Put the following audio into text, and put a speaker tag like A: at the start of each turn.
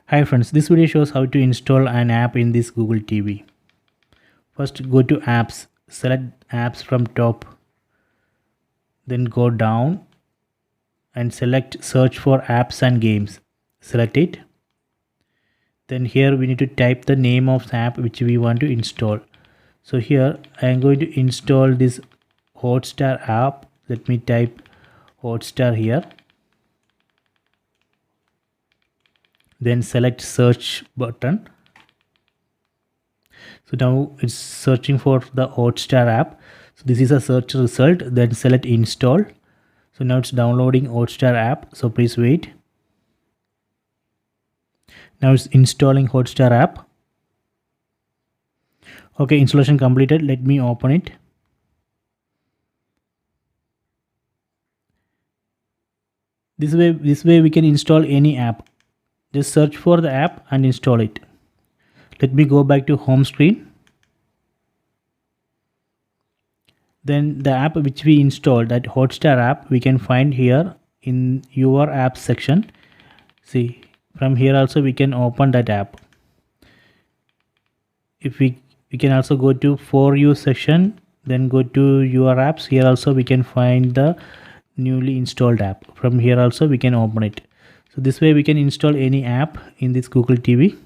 A: Hi friends, this video shows how to install an app in this Google TV. First go to apps, select apps from top, then go down and select search for apps and games. Select it. Then here we need to type the name of the app which we want to install. So here I am going to install this Hotstar app. Let me type Hotstar here. Then select search button. So now it's searching for the Hotstar app. So this is a search result. Then select install. So now it's downloading Hotstar app. So please wait. Now it's installing Hotstar app. Okay, installation completed. Let me open it. This way we can install any app. Just search for the app and install it. Let me go back to home screen. Then the app which we installed, that Hotstar app, we can find here in your app section. See, from here also we can open that app. If we can also go to for you section, then go to your apps. Here also we can find the newly installed app. From here also we can open it. So this way we can install any app in this Google TV.